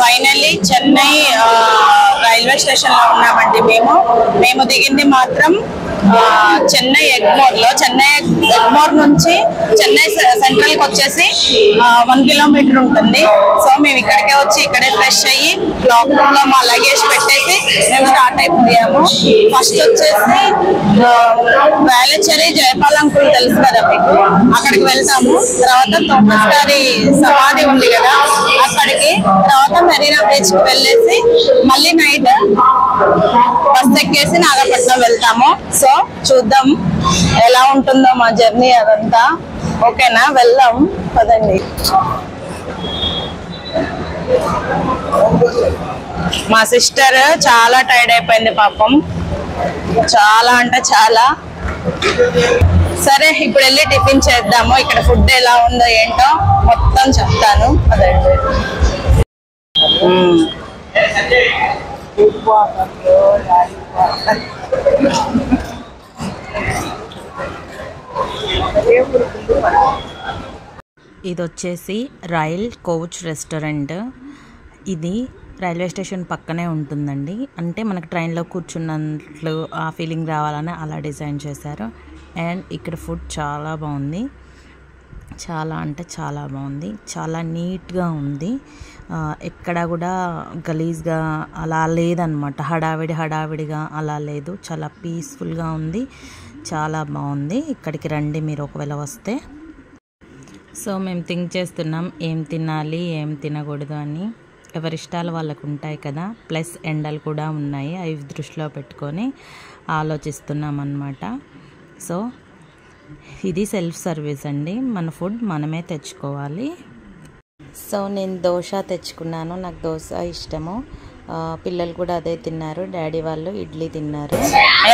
Finally Chennai railway station లో ఉన్నామండి. మేము దిగింది మాత్రం చెన్నై ఎగ్మోర్ లో. చెన్నై ఎగ్మోర్ నుంచి చెన్నై సెంట్రల్ కి వచ్చేసి 1 కిలోమీటర్ ఉంటుంది. సో మేము ఇక్కడికే వచ్చి ఇక్కడే ఫ్రెష్ అయ్యి బ్లాక్ రూమ్ లో మా లగేజ్ పెట్టేసి మేము స్టార్ట్ అయిపోయాము. ఫస్ట్ వచ్చేసి వేలచెరి జయపాలంకుల్ తెలుసు కదా మీకు, అక్కడికి వెళ్తాము. తర్వాత తోమస్ గారి సమాధి ఉంది కదా అక్కడికి, తర్వాత మెరీనా బీచ్ కి వెళ్ళేసి మళ్ళీ నైట్ బస్ ఎక్కేసి నాగపట్నం వెళ్తాము. సో చూద్దాం ఎలా ఉంటుందో మా జర్నీ అదంతా. ఓకేనా, వెళ్దాం పదండి. మా సిస్టర్ చాలా టైర్డ్ అయిపోయింది పాపం, చాలా అంటే చాలా. సరే ఇప్పుడు వెళ్ళి టిఫిన్ చేద్దాము. ఇక్కడ ఫుడ్ ఎలా ఉందో ఏంటో మొత్తం చెప్తాను. అదండి ఇది వచ్చేసి రాయల్ కోచ్ రెస్టారెంట్. ఇది రైల్వే స్టేషన్ పక్కనే ఉంటుందండి. అంటే మనకు ట్రైన్లో కూర్చున్నట్లు ఆ ఫీలింగ్ రావాలని అలా డిజైన్ చేశారు. అండ్ ఇక్కడ ఫుడ్ చాలా బాగుంది, చాలా అంటే చాలా బాగుంది, చాలా నీట్గా ఉంది. ఎక్కడ కూడా గలీజ్గా అలా లేదనమాట, హడావిడిగా అలా లేదు, చాలా పీస్ఫుల్గా ఉంది, చాలా బాగుంది. ఇక్కడికి రండి మీరు ఒకవేళ వస్తే. సో మేము థింక్ చేస్తున్నాం ఏం తినాలి ఏం తినకూడదు అని. ఎవరి ఇష్టాలు వాళ్ళకు ఉంటాయి కదా, ప్లస్ ఎండలు కూడా ఉన్నాయి, అవి దృష్టిలో పెట్టుకొని ఆలోచిస్తున్నాం అన్నమాట. సో ఇది సెల్ఫ్ సర్వీస్ అండి, మన ఫుడ్ మనమే తెచ్చుకోవాలి. సో నేను దోశ తెచ్చుకున్నాను, నాకు దోశ ఇష్టము. పిల్లలు కూడా అదే తిన్నారు, డాడీ వాళ్ళు ఇడ్లీ తిన్నారు.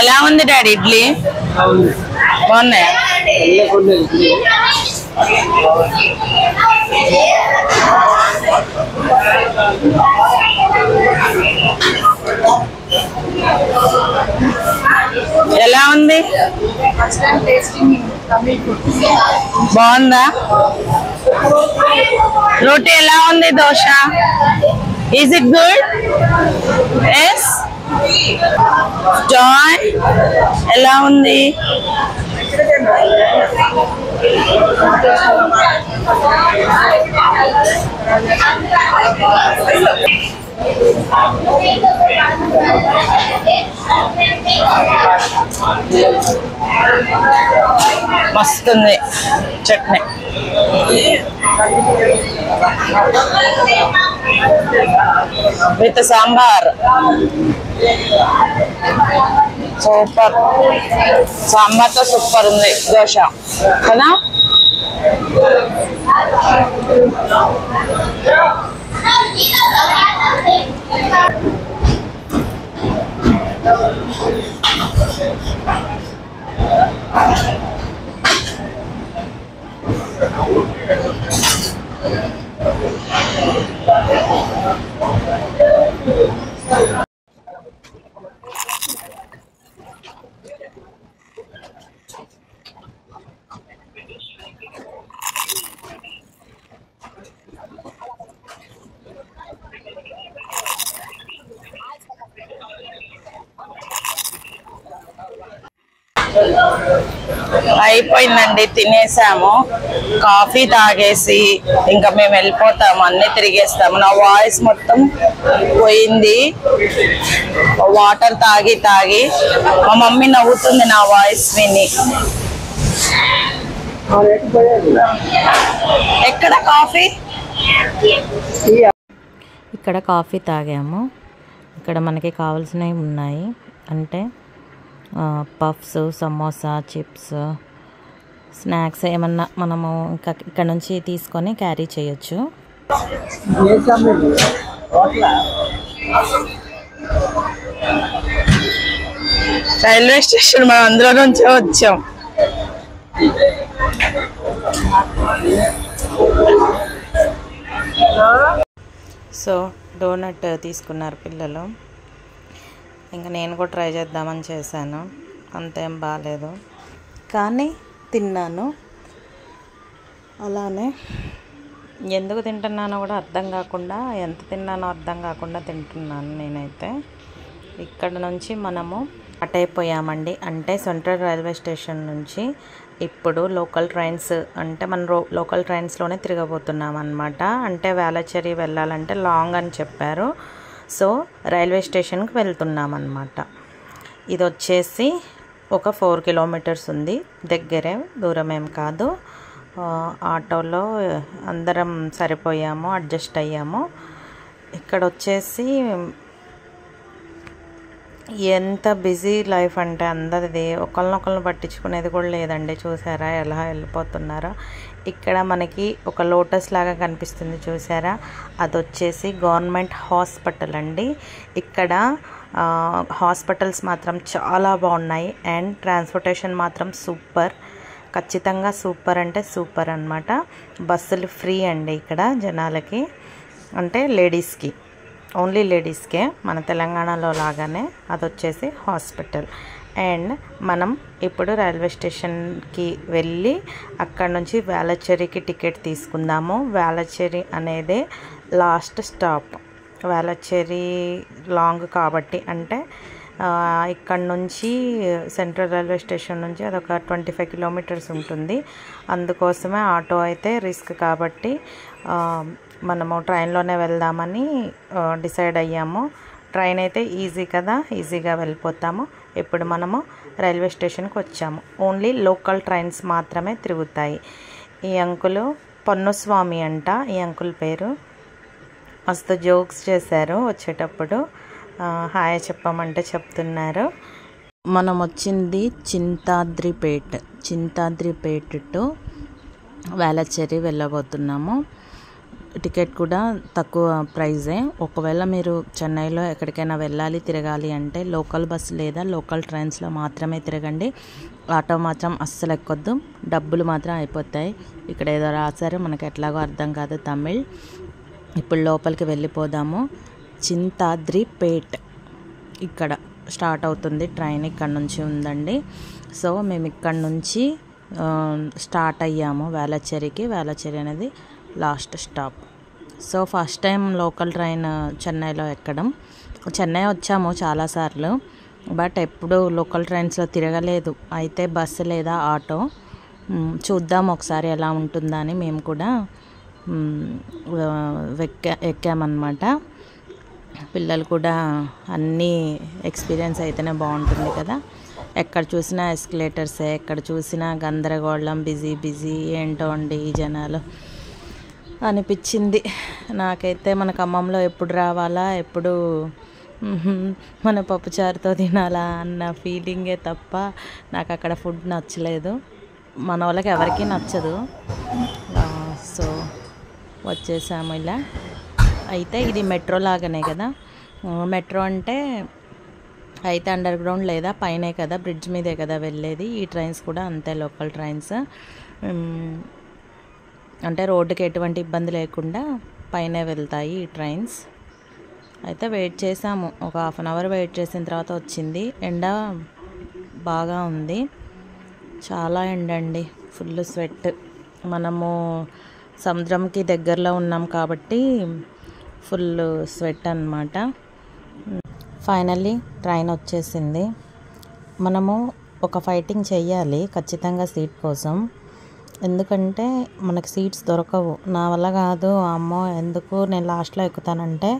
ఎలా ఉంది డాడీ ఇడ్లీ? బాగున్నాయా? ఎలా ఉంది? బాగుందా? రోటీ ఎలా ఉంది? Dosa is it good? Yes. జాయ్ ఎలా ఉంది? మస్తుంది చట్నీ. విత్ సాంబార్. సూపర్, సాంబార్తో సూపర్ ఉంది దోశ కదా. అయిపోయిందండి, తినేసాము, కాఫీ తాగేసి ఇంకా మేము వెళ్ళిపోతాము, అన్నీ తిరిగేస్తాము. నా వాయిస్ మొత్తం పోయింది వాటర్ తాగి తాగి. మా మమ్మీ నవ్వుతుంది నా వాయిస్ విని. ఎక్కడ కాఫీ? ఇక్కడ కాఫీ తాగాము. ఇక్కడ మనకి కావాల్సినవి ఉన్నాయి, అంటే పఫ్స్, సమోసా, చిప్స్, స్నాక్స్ ఏమన్నా మనము ఇంకా ఇక్కడ నుంచి తీసుకొని క్యారీ చేయొచ్చు. రైల్వే స్టేషన్ మనం అందులో నుంచే వచ్చాం. సో డోనట్ తీసుకున్నారు పిల్లలు, ఇంకా నేను కూడా ట్రై చేద్దామని చేశాను, అంతేం బాగాలేదు కానీ తిన్నాను. అలానే ఎందుకు తింటున్నానో కూడా అర్థం కాకుండా, ఎంత తిన్నానో అర్థం కాకుండా తింటున్నాను నేనైతే. ఇక్కడ నుంచి మనము అటైపోయామండి. అంటే సెంట్రల్ రైల్వే స్టేషన్ నుంచి ఇప్పుడు లోకల్ ట్రైన్స్, అంటే మనం లోకల్ ట్రైన్స్లోనే తిరగబోతున్నాం అనమాట. అంటే వేళచ్చేరి వెళ్ళాలంటే లాంగ్ అని చెప్పారు, సో రైల్వే స్టేషన్కి వెళ్తున్నాం అనమాట. ఇది వచ్చేసి ఒక 4 కిలోమీటర్స్ ఉంది, దగ్గరే, దూరం ఏం కాదు. ఆటోలో అందరం సరిపోయాము, అడ్జస్ట్ అయ్యాము. ఇక్కడ వచ్చేసి ఎంత బిజీ లైఫ్ అంటే అందరిది, ఒకళ్ళనొకళ్ళని పట్టించుకునేది కూడా లేదండి. చూసారా ఎలా వెళ్ళిపోతున్నారో. ఇక్కడ మనకి ఒక లోటస్ లాగా కనిపిస్తుంది చూసారా, అది వచ్చేసి గవర్నమెంట్ హాస్పిటల్ అండి. ఇక్కడ హాస్పిటల్స్ మాత్రం చాలా బాగున్నాయి అండ్ ట్రాన్స్పోర్టేషన్ మాత్రం సూపర్, ఖచ్చితంగా సూపర్ అంటే సూపర్ అన్నమాట. బస్సులు ఫ్రీ అండి ఇక్కడ జనాలకి, అంటే లేడీస్కి, ఓన్లీ లేడీస్కే, మన తెలంగాణలో లాగానే. అది వచ్చేసి హాస్పిటల్. అండ్ మనం ఇప్పుడు రైల్వే స్టేషన్కి వెళ్ళి అక్కడ నుంచి వేళచ్చేరికి టికెట్ తీసుకుందాము. వేళచ్చేరి అనేది లాస్ట్ స్టాప్. వేళచ్చేరి లాంగ్ కాబట్టి, అంటే ఇక్కడ నుంచి సెంట్రల్ రైల్వే స్టేషన్ నుంచి అదొక 25 కిలోమీటర్స్ ఉంటుంది. అందుకోసమే ఆటో అయితే రిస్క్ కాబట్టి మనము ట్రైన్లోనే వెళ్దామని డిసైడ్ అయ్యాము. ట్రైన్ అయితే ఈజీ కదా, ఈజీగా వెళ్ళిపోతాము. ఇప్పుడు మనము రైల్వే స్టేషన్కి వచ్చాము. ఓన్లీ లోకల్ ట్రైన్స్ మాత్రమే తిరుగుతాయి. ఈ అంకులు పొన్నుస్వామి అంట, ఈ అంకుల్ పేరు. మస్తు జోక్స్ చేశారు వచ్చేటప్పుడు, హాయ్ చెప్పమంటే చెప్తున్నారు. మనం వచ్చింది చింతాద్రిపేట టు వేళచ్చేరి వెళ్ళబోతున్నాము. టికెట్ కూడా తక్కువ ప్రైజే. ఒకవేళ మీరు చెన్నైలో ఎక్కడికైనా వెళ్ళాలి, తిరగాలి అంటే లోకల్ బస్ లేదా లోకల్ ట్రైన్స్లో మాత్రమే తిరగండి. ఆటో మాత్రం అస్సలు ఎక్కొద్దు, డబ్బులు మాత్రం అయిపోతాయి. ఇక్కడ ఏదో రాశారు, మనకు ఎట్లాగో అర్థం కాదు తమిళ్. ఇప్పుడు లోపలికి వెళ్ళిపోదాము. చింతాద్రిపేట్ ఇక్కడ స్టార్ట్ అవుతుంది ట్రైన్, ఇక్కడ నుంచి ఉందండి. సో మేము ఇక్కడ నుంచి స్టార్ట్ అయ్యాము వేళచ్చేరికి. వేళచ్చేరి అనేది last stop. So first time local train చెన్నైలో ఎక్కడం. చెన్నై వచ్చాము చాలాసార్లు, బట్ ఎప్పుడు లోకల్ ట్రైన్స్లో తిరగలేదు. అయితే బస్సు లేదా ఆటో చూద్దాం ఒకసారి ఎలా ఉంటుందా అని మేము కూడా ఎక్కామన్నమాట. పిల్లలు కూడా అన్నీ ఎక్స్పీరియన్స్ అయితేనే బాగుంటుంది కదా. ఎక్కడ చూసినా ఎస్కలేటర్సే, ఎక్కడ చూసినా గందరగోళం, బిజీ ఏంటో అండి ఈ జనాలు అనిపించింది నాకైతే. మన ఖమ్మంలో ఎప్పుడు రావాలా, ఎప్పుడు మన పప్పుచారుతో తినాలా అన్న ఫీలింగే తప్ప నాకు అక్కడ ఫుడ్ నచ్చలేదు. మన వాళ్ళకి ఎవరికీ నచ్చదు. సో వచ్చేసాము ఇలా. అయితే ఇది మెట్రో లాగానే కదా. మెట్రో అంటే అయితే అండర్ గ్రౌండ్ లేదా పైనే కదా, బ్రిడ్జ్ మీదే కదా వెళ్ళేది. ఈ ట్రైన్స్ కూడా అంతే, లోకల్ ట్రైన్స్. అంటే రోడ్డుకి ఎటువంటి ఇబ్బంది లేకుండా పైనే వెళ్తాయి ఈ ట్రైన్స్. అయితే వెయిట్ చేసాము, ఒక 1/2 అవర్ వెయిట్ చేసిన తర్వాత వచ్చింది. ఎండ బాగా ఉంది, చాలా ఎండ అండి, ఫుల్ స్వెట్. మనము సముద్రంకి దగ్గరలో ఉన్నాం కాబట్టి ఫుల్ స్వెట్ అన్నమాట. ఫైనల్లీ ట్రైన్ వచ్చేసింది. మనము ఒక ఫైటింగ్ చెయ్యాలి ఖచ్చితంగా సీట్ కోసం, ఎందుకంటే మనకి సీట్స్ దొరకవు. నా వల్ల కాదు, అమ్మో ఎందుకు నేను లాస్ట్లో ఎక్కుతానంటే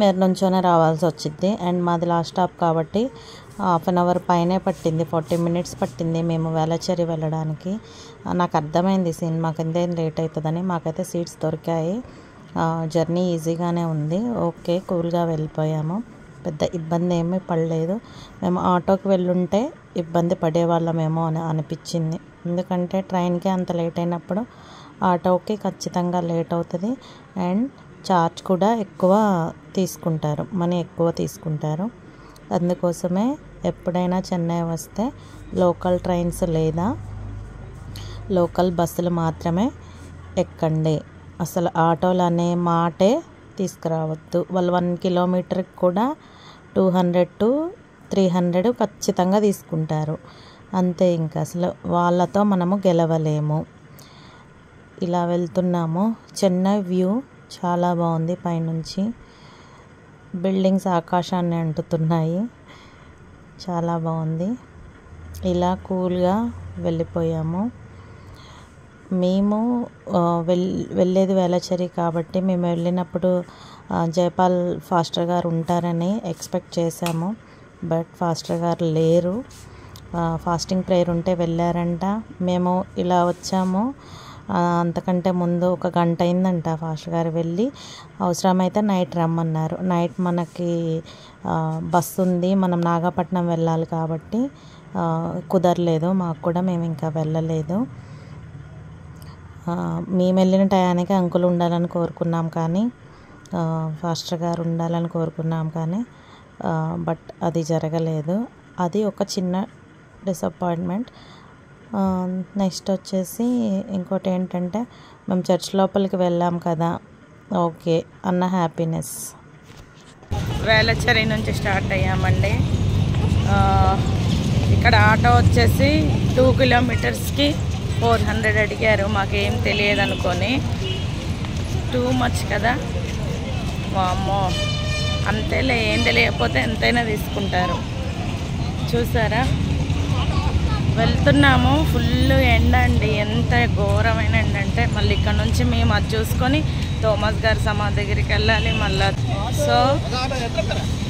మీరు నుంచోనే రావాల్సి వచ్చింది. అండ్ మాది లాస్ట్ స్టాప్ కాబట్టి 1/2 అవర్ పైనే పట్టింది, 40 మినిట్స్ పట్టింది మేము వేళచ్చేరి వెళ్ళడానికి. నాకు అర్థమైంది సినిమాకి ఇంతేం లేట్ అవుతుందని. మాకైతే సీట్స్ దొరికాయి, జర్నీ ఈజీగానే ఉంది. ఓకే, కూల్గా వెళ్ళిపోయాము, పెద్ద ఇబ్బంది ఏమీ పడలేదు. మేము ఆటోకి వెళ్ళుంటే ఇబ్బంది పడేవాళ్ళమేమో అని అనిపించింది, ఎందుకంటే ట్రైన్కి అంత లేట్ అయినప్పుడు ఆటోకి ఖచ్చితంగా లేట్ అవుతుంది. అండ్ ఛార్జ్ కూడా ఎక్కువ తీసుకుంటారు, మనీ ఎక్కువ తీసుకుంటారు. అందుకోసమే ఎప్పుడైనా చెన్నై వస్తే లోకల్ ట్రైన్స్ లేదా లోకల్ బస్సులు మాత్రమే ఎక్కండి. అసలు ఆటోలు అనే మాటే తీసుకురావద్దు. వాళ్ళు 1 కిలోమీటర్కి కూడా 200 to 300 ఖచ్చితంగా తీసుకుంటారు. అంతే, ఇంకా అసలు వాళ్ళతో మనము గెలవలేము. ఇలా వెళ్తున్నాము. చెన్నై వ్యూ చాలా బాగుంది. పైనుంచి బిల్డింగ్స్ ఆకాశాన్ని అంటుతున్నాయి. చాలా బాగుంది. ఇలా కూల్గా వెళ్ళిపోయాము. మేము వెళ్ళేది వేళాచెరి కాబట్టి మేము వెళ్ళినప్పుడు జయపాల్ ఫాస్టర్ గారు ఉంటారని ఎక్స్పెక్ట్ చేశాము. బట్ ఫాస్టర్ గారు లేరు. ఫాస్టింగ్ ప్రేయర్ ఉంటే వెళ్ళారంట. మేము ఇలా వచ్చాము. అంతకంటే ముందు 1 గంట అయిందంట ఫాస్టర్ గారు వెళ్ళి. అవసరమైతే నైట్ రమ్మన్నారు. నైట్ మనకి బస్సు ఉంది, మనం నాగపట్నం వెళ్ళాలి కాబట్టి కుదరలేదు మాకు కూడా. మేము ఇంకా వెళ్ళలేదు. మేము వెళ్ళిన టయానికి అంకుల్ ఉండాలని కోరుకున్నాం కానీ, ఫాస్టర్ గారు ఉండాలని కోరుకున్నాం కానీ బట్ అది జరగలేదు. అది ఒక చిన్న డిసప్పాయింట్మెంట్. నెక్స్ట్ వచ్చేసి ఇంకోటి ఏంటంటే, మేము చర్చ్ లోపలికి వెళ్ళాం కదా, ఓకే అన్న హ్యాపీనెస్. వేళాచెరి నుంచి స్టార్ట్ అయ్యామండి. ఇక్కడ ఆటో వచ్చేసి 2 కిలోమీటర్స్కి 400 అడిగారు. మాకేం తెలియదు అనుకొని. టూ మచ్ కదా, వామ్మో అంతేలే, ఏం తెలియకపోతే ఎంతైనా తీసుకుంటారు. చూసారా, వెళ్తున్నాము. ఫుల్ ఎండ అండి, ఎంత ఘోరమైన ఎండ అంటే. మళ్ళీ ఇక్కడ నుంచి మేము అది చూసుకొని థోమస్ గారి సమాధి దగ్గరికి వెళ్ళాలి మళ్ళీ. సో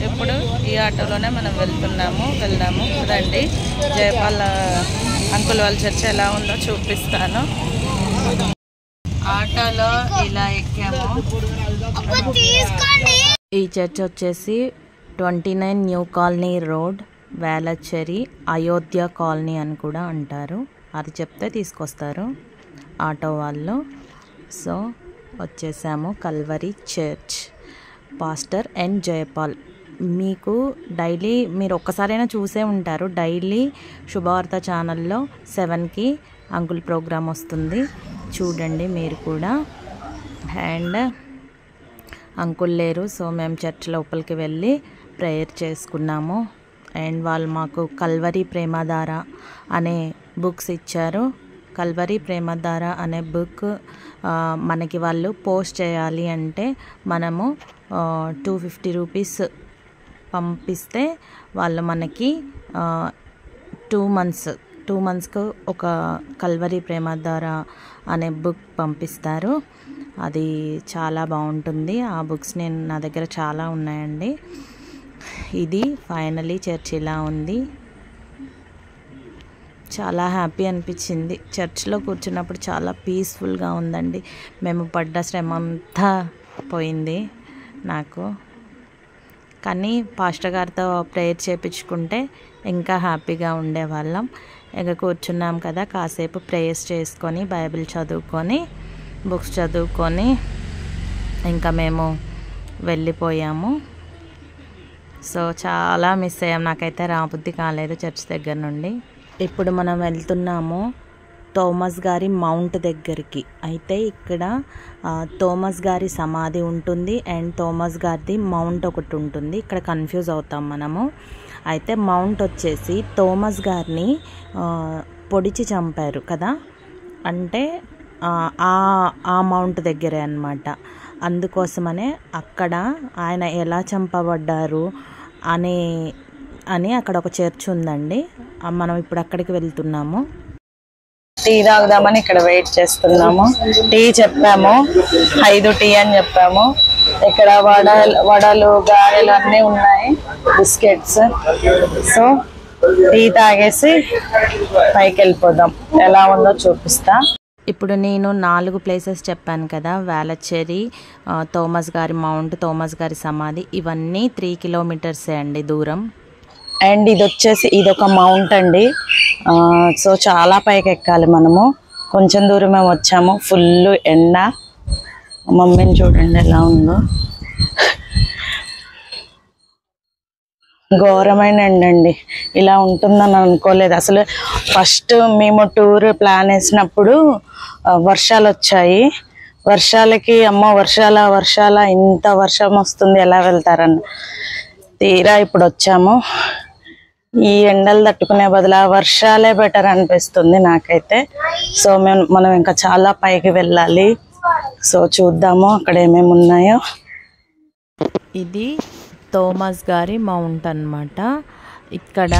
ఇప్పుడు ఈ ఆటోలోనే మనం వెళ్దాము రండి. జయపాల్ అంకుల్ వాళ్ళ చర్చ్ ఎలా ఉందో చూపిస్తాను. ఆటోలో ఇలా ఎక్కాము. ఈ చర్చ్ వచ్చేసి 29 new colony road, Velachery, Ayodhya colony అని కూడా అంటారు. అది చెప్తే తీసుకొస్తారు ఆటో వాళ్ళు. సో వచ్చేసాము Calvary church. Pastor and Jaipal మీకు డైలీ మీరు ఒక్కసారైనా చూసే ఉంటారు. డైలీ శుభవార్త ఛానల్లో 7కి అంకుల్ ప్రోగ్రాం వస్తుంది, చూడండి మీరు కూడా. అండ్ అంకుల్ లేరు, సో మేము చర్చ్ లోపలికి వెళ్ళి ప్రేయర్ చేసుకున్నాము. అండ్ వాళ్ళు మాకు కల్వరి ప్రేమధార అనే బుక్స్ ఇచ్చారు. కల్వరి ప్రేమధార అనే బుక్ మనకి వాళ్ళు పోస్ట్ చేయాలి అంటే మనము 250 రూపీస్ పంపిస్తే వాళ్ళు మనకి 2 మంత్స్కు ఒక కల్వరి ప్రేమధార అనే బుక్ పంపిస్తారు. అది చాలా బాగుంటుంది. ఆ బుక్స్ నా దగ్గర చాలా ఉన్నాయండి. ఇది ఫైనలీ చర్చ్ ఇలా ఉంది. చాలా హ్యాపీ అనిపించింది. చర్చ్లో కూర్చున్నప్పుడు చాలా పీస్ఫుల్గా ఉందండి. మేము పడ్డ శ్రమ అంతా పోయింది నాకు. కానీ పాస్టర్ గారితో ప్రేయర్ చేయించుకుంటే ఇంకా హ్యాపీగా ఉండేవాళ్ళం. ఇక కూర్చున్నాం కదా, కాసేపు ప్రేయర్స్ చేసుకొని, బైబిల్ చదువుకొని, బుక్స్ చదువుకొని ఇంకా మేము వెళ్ళిపోయాము. సో చాలా మిస్ అయ్యాం. నాకైతే రాబుద్ధి కాలేదు చర్చ్ దగ్గర నుండి. ఇప్పుడు మనం వెళ్తున్నాము థోమస్ గారి మౌంట్ దగ్గరికి. అయితే ఇక్కడ థోమస్ గారి సమాధి ఉంటుంది అండ్ థోమస్ గారిది మౌంట్ ఒకటి ఉంటుంది. ఇక్కడ కన్ఫ్యూజ్ అవుతాం మనము. అయితే మౌంట్ వచ్చేసి థోమస్ గారిని పొడిచి చంపారు కదా, అంటే ఆ మౌంట్ దగ్గరే అన్నమాట. అందుకోసమనే అక్కడ ఆయన ఎలా చంపబడ్డారు అని అక్కడ ఒక చర్చ్ ఉందండి. మనం ఇప్పుడు అక్కడికి వెళ్తున్నాము. టీ తాగుదామని ఇక్కడ వెయిట్ చేస్తున్నాము. టీ చెప్పాము, 5 టీ అని చెప్పాము. ఇక్కడ వడలు గారెలు అన్నీ ఉన్నాయి, బిస్కెట్స్. సో టీ తాగేసి పైకి వెళ్ళిపోదాం. ఎలా ఉందో చూపిస్తా. ఇప్పుడు నేను 4 ప్లేసెస్ చెప్పాను కదా, వేళాచెరి, థోమస్ గారి మౌంట్, థోమస్ గారి సమాధి, ఇవన్నీ 3 కిలోమీటర్సే అండి దూరం. అండ్ ఇది వచ్చేసి ఇదొక మౌంట్ అండి. సో చాలా పైకి ఎక్కాలి మనము. కొంచెం దూరమే వచ్చాము. ఫుల్ ఎండ. మమ్మీని చూడండి ఎలా ఉందో. ఘోరమైన ఎండ అండి. ఇలా ఉంటుందని అనుకోలేదు అసలు. ఫస్ట్ మేము టూర్ ప్లాన్ వేసినప్పుడు వర్షాలు వచ్చాయి. వర్షాలకి అమ్మ వర్షాల ఇంత వర్షం వస్తుంది ఎలా వెళ్తారన్న. తీరా ఇప్పుడు వచ్చాము. ఈ ఎండలు తట్టుకునే బదులు వర్షాలే బెటర్ అనిపిస్తుంది నాకైతే. సో మనం ఇంకా చాలా పైకి వెళ్ళాలి. సో చూద్దాము అక్కడ ఏమేమి ఉన్నాయో. ఇది థోమస్ గారి మౌంట్ అన్నమాట. ఇక్కడ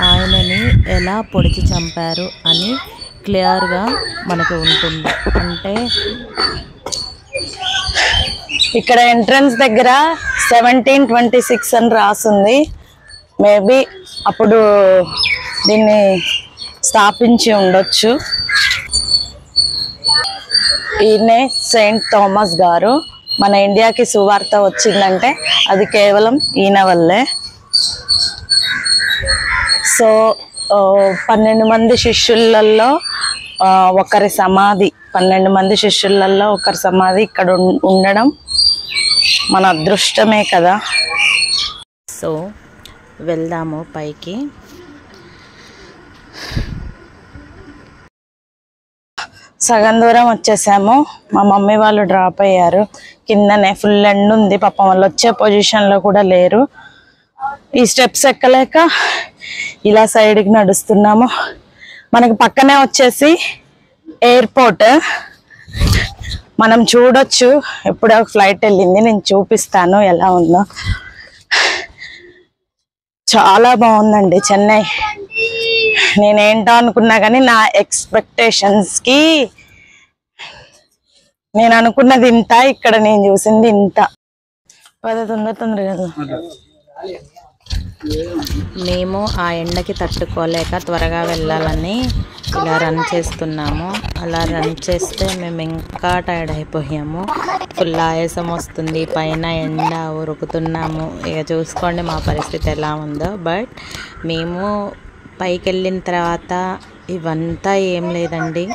ఆయనని ఎలా పొడిచి చంపారు అని క్లియర్గా మనకు ఉంటుంది. అంటే ఇక్కడ ఎంట్రన్స్ దగ్గర 1726 అని రాసింది. మేబీ అప్పుడు దీన్ని స్థాపించి ఉండొచ్చు. ఈయనే సెయింట్ థామస్ గారు. మన ఇండియాకి సువార్త వచ్చిందంటే అది కేవలం ఈయన వల్లే. సో 12 మంది శిష్యులలో ఒకరి సమాధి, 12 మంది శిష్యులలో ఒకరి సమాధి ఇక్కడ ఉండడం మన అదృష్టమే కదా. సో వెళ్దాము పైకి. సగం దూరం వచ్చేసాము. మా మమ్మీ వాళ్ళు డ్రాప్ అయ్యారు. కిందనే ఫుల్ ఎండ్ ఉంది. పాపం వాళ్ళు వచ్చే పొజిషన్లో కూడా లేరు. ఈ స్టెప్స్ ఎక్కలేక ఇలా సైడ్కి నడుస్తున్నాము. మనకి పక్కనే వచ్చేసి ఎయిర్పోర్ట్. మనం చూడొచ్చు. ఎప్పుడో ఫ్లైట్ వెళ్ళింది, నేను చూపిస్తాను ఎలా ఉందో. చాలా బాగుందండి చెన్నై. నేనేంటో అనుకున్నా కానీ నా ఎక్స్పెక్టేషన్స్కి నేను అనుకున్నది ఇంత, ఇక్కడ నేను చూసింది ఇంత. తొందరగా మేము ఆ ఎండకి తట్టుకోలేక త్వరగా వెళ్ళాలని ఇలా రన్ చేస్తున్నాము. అలా రన్ చేస్తే మేము ఇంకా టైర్డ్ అయిపోయాము. ఫుల్ ఆయాసం వస్తుంది, పైన ఎండ ఉరుకుతున్నాము. ఇక చూసుకోండి మా పరిస్థితి ఎలా ఉందో. బట్ మేము పైకి వెళ్ళిన తర్వాత ఇవంతా ఏం లేదండి.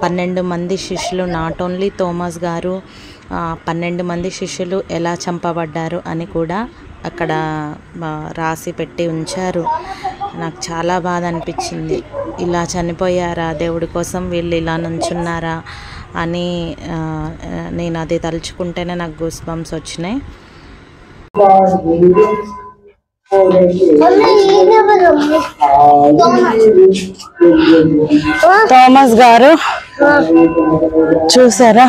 12 మంది శిష్యులు, నాట్ ఓన్లీ థోమస్ గారు, 12 మంది శిష్యులు ఎలా చంపబడ్డారు అని కూడా అక్కడ రాసి పెట్టి ఉంచారు. నాకు చాలా బాధ అనిపించింది. ఇలా చనిపోయారా దేవుడి కోసం, వీళ్ళు ఇలా నుంచున్నారా అని నేను అది తలుచుకుంటేనే నాకు గూస్ బంప్స్ వచ్చినాయి. థామస్ గారు చూసారా,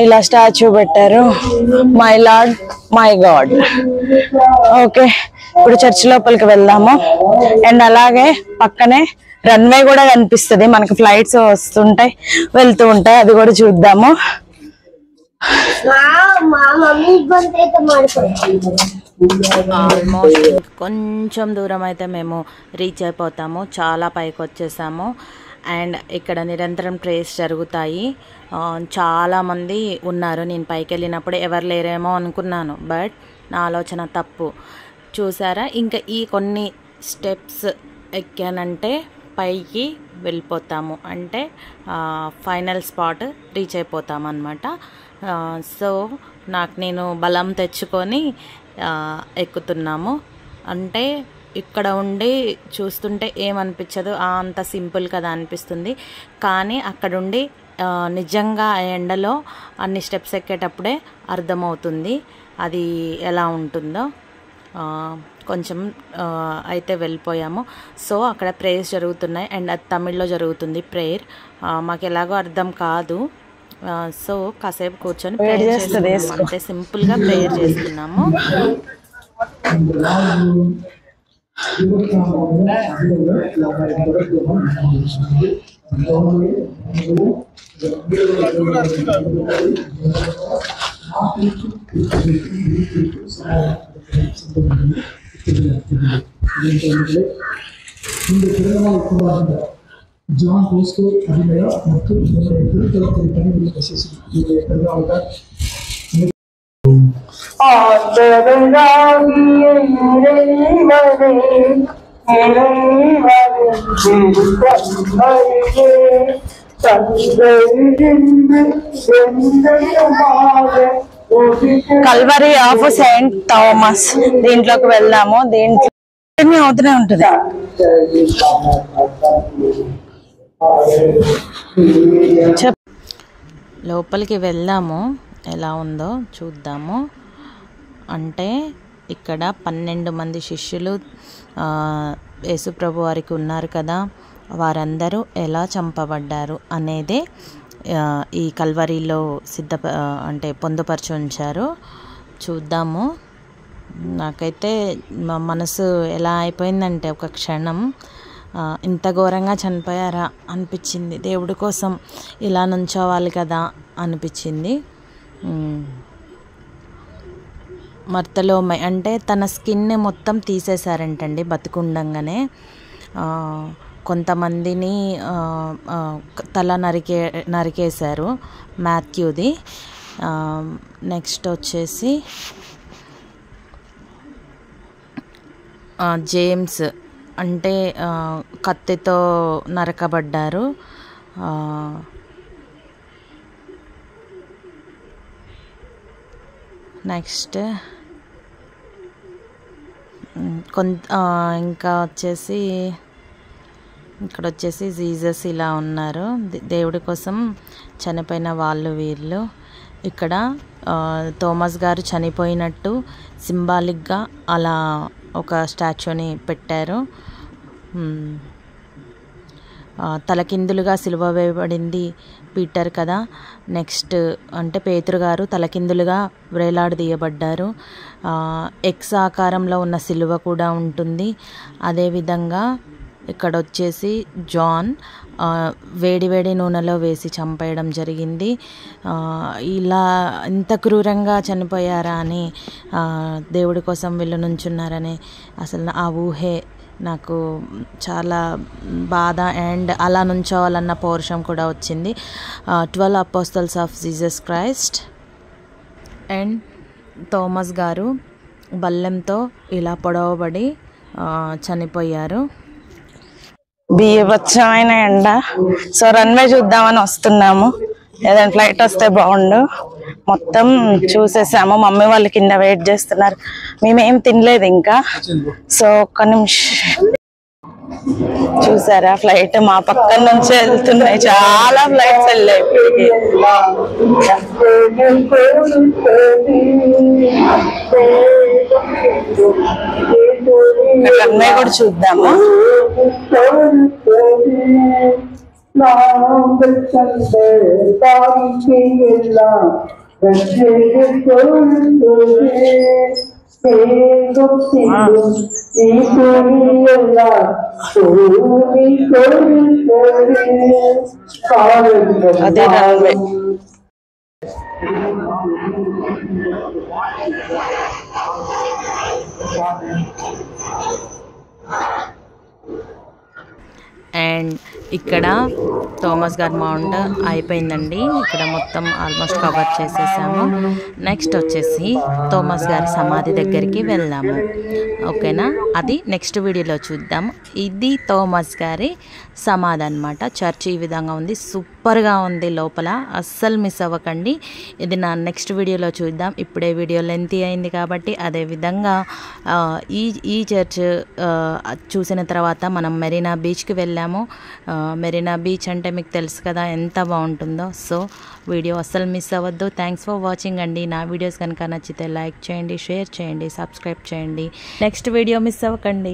ఇలా స్టాచ్యూ పెట్టారు. My lord my God. Okay, ఇప్పుడు చర్చ్ లోపలికి వెళ్దాము. అండ్ అలాగే పక్కనే రన్వే కూడా కనిపిస్తుంది. మనకి ఫ్లైట్స్ వస్తుంటాయి, వెళ్తూ ఉంటాయి. అది కూడా చూద్దాము. ఆల్మోస్ట్ కొంచెం దూరం అయితే మేము రీచ్ అయిపోతాము. చాలా పైకి వచ్చేసాము. అండ్ ఇక్కడ నిరంతరం ప్రేయర్స్ జరుగుతాయి. చాలామంది ఉన్నారు. నేను పైకి వెళ్ళినప్పుడు ఎవరు లేరేమో అనుకున్నాను, బట్ నా ఆలోచన తప్పు. చూసారా, ఇంకా ఈ కొన్ని స్టెప్స్ ఎక్కానంటే పైకి వెళ్ళిపోతాము. అంటే ఫైనల్ స్పాట్ రీచ్ అయిపోతాము అన్నమాట. సో నేను బలం తెచ్చుకొని ఎక్కుతున్నాము. అంటే ఇక్కడ ఉండి చూస్తుంటే ఏమనిపించదు, అంత సింపుల్ కదా అనిపిస్తుంది. కానీ అక్కడుండి నిజంగా ఆ ఎండలో అన్ని స్టెప్స్ ఎక్కేటప్పుడే అర్థమవుతుంది అది ఎలా ఉంటుందో. కొంచెం అయితే వెళ్ళిపోయాము. సో అక్కడ ప్రేయర్స్ జరుగుతున్నాయి అండ్ అది తమిళ్లో జరుగుతుంది ప్రేయర్. మాకు ఎలాగో అర్థం కాదు. సో కాసేపు కూర్చొని ప్రేయర్ చేస్తున్నాము. అంటే సింపుల్గా ప్రేయర్ చేస్తున్నాము. ಜಾನ್ ಬೋಸ್ಕೋ ಅಭಿನಯ ಮತ್ತು కల్వరీ ఆఫ్ సెయింట్ థామస్. దీంట్లోకి వెళ్దాము. దీంట్లో అవుతూనే ఉంటుంది. లోపలికి వెళ్దాము, ఎలా ఉందో చూద్దాము. అంటే ఇక్కడ 12 మంది శిష్యులు యేసుప్రభు వారికి ఉన్నారు కదా, వారందరూ ఎలా చంపబడ్డారు అనేదే ఈ కల్వరిలో అంటే పొందుపరిచి ఉంచారు. చూద్దాము. నాకైతే మనసు ఎలా అయిపోయిందంటే ఒక క్షణం ఇంత ఘోరంగా చనిపోయారా అనిపించింది. దేవుడి కోసం ఇలా నుంచోవాలి కదా అనిపించింది. మర్తలో అంటే తన స్కిన్ని మొత్తం తీసేశారంటండి బతికుండంగానే. కొంతమందిని తల నరికేశారు మాథ్యూది. నెక్స్ట్ వచ్చేసి జేమ్స్ అంటే కత్తితో నరకబడ్డారు. నెక్స్ట్ ఇంకా వచ్చేసి ఇక్కడ వచ్చేసి జీసస్ ఇలా ఉన్నారు. దేవుడి కోసం చనిపోయిన వాళ్ళు వీళ్ళు. ఇక్కడ థోమస్ గారు చనిపోయినట్టు సింబాలిక్గా అలా ఒక స్టాచ్యూని పెట్టారు. తలకిందులుగా సిలువ వేయబడింది పీటర్ కదా. నెక్స్ట్ అంటే పేతురు గారు తలకిందులుగా వేలాడదీయబడ్డారు. ఎక్స్ ఆకారంలో ఉన్న సిలువ కూడా ఉంటుంది. అదేవిధంగా ఇక్కడ వచ్చేసి జాన్ వేడి నూనెలో వేసి చంపేయడం జరిగింది. ఇలా ఇంత క్రూరంగా చనిపోయారా అని, దేవుడి కోసం వీళ్ళు నుంచున్నారని అసలు ఆ ఊహే నాకు చాలా బాధ. అండ్ అలా నుంచోవాలన్న పౌరుషం కూడా వచ్చింది. 12 apostles of Jesus Christ. And Thomas గారు బల్లెంతో ఇలా పొడవబడి చనిపోయారు. బీభత్సమైన ఎండ. సో రన్వే చూద్దామని వస్తున్నాము. ఏదైనా ఫ్లైట్ వస్తే బాగుండు. మొత్తం చూసేసాము. మమ్మీ వాళ్ళు కింద వెయిట్ చేస్తున్నారు. మేమేం తినలేదు ఇంకా. సో ఒక్క నిమిషం. చూసారా ఫ్లైట్ మా పక్కన నుంచి వెళ్తున్నాయి. చాలా ఫ్లైట్స్ వెళ్ళాయి ఇప్పటికి. రన్వే కూడా చూద్దాము. అదే రన్వే. అండ్ ఇక్కడ థోమస్ గారి మౌంట్ అయిపోయిందండి. ఇక్కడ మొత్తం ఆల్మోస్ట్ కవర్ చేసేసాము. నెక్స్ట్ వచ్చేసి థోమస్ గారి సమాధి దగ్గరికి వెళ్దాము. ఓకేనా, అది నెక్స్ట్ వీడియోలో చూద్దాం. ఇది థోమస్ గారి సమాధి అనమాట. చర్చ్ ఈ విధంగా ఉంది. సూపర్గా ఉంది లోపల. అస్సలు మిస్ అవ్వకండి. ఇది నా నెక్స్ట్ వీడియోలో చూద్దాం. ఇప్పుడే వీడియో లెంతీ అయింది కాబట్టి అదేవిధంగా ఈ చర్చ్ చూసిన తర్వాత మనం మెరీనా బీచ్కి వెళ్ళాము. మెరీనా బీచ్ అంటే మీకు తెలుసు కదా ఎంత బాగుంటుందో. సో వీడియో అస్సలు మిస్ అవ్వద్దు. థ్యాంక్స్ ఫర్ వాచింగ్ అండి. నా వీడియోస్ కనుక నచ్చితే లైక్ చేయండి, షేర్ చేయండి, సబ్స్క్రైబ్ చేయండి. నెక్స్ట్ వీడియో మిస్ అవ్వకండి.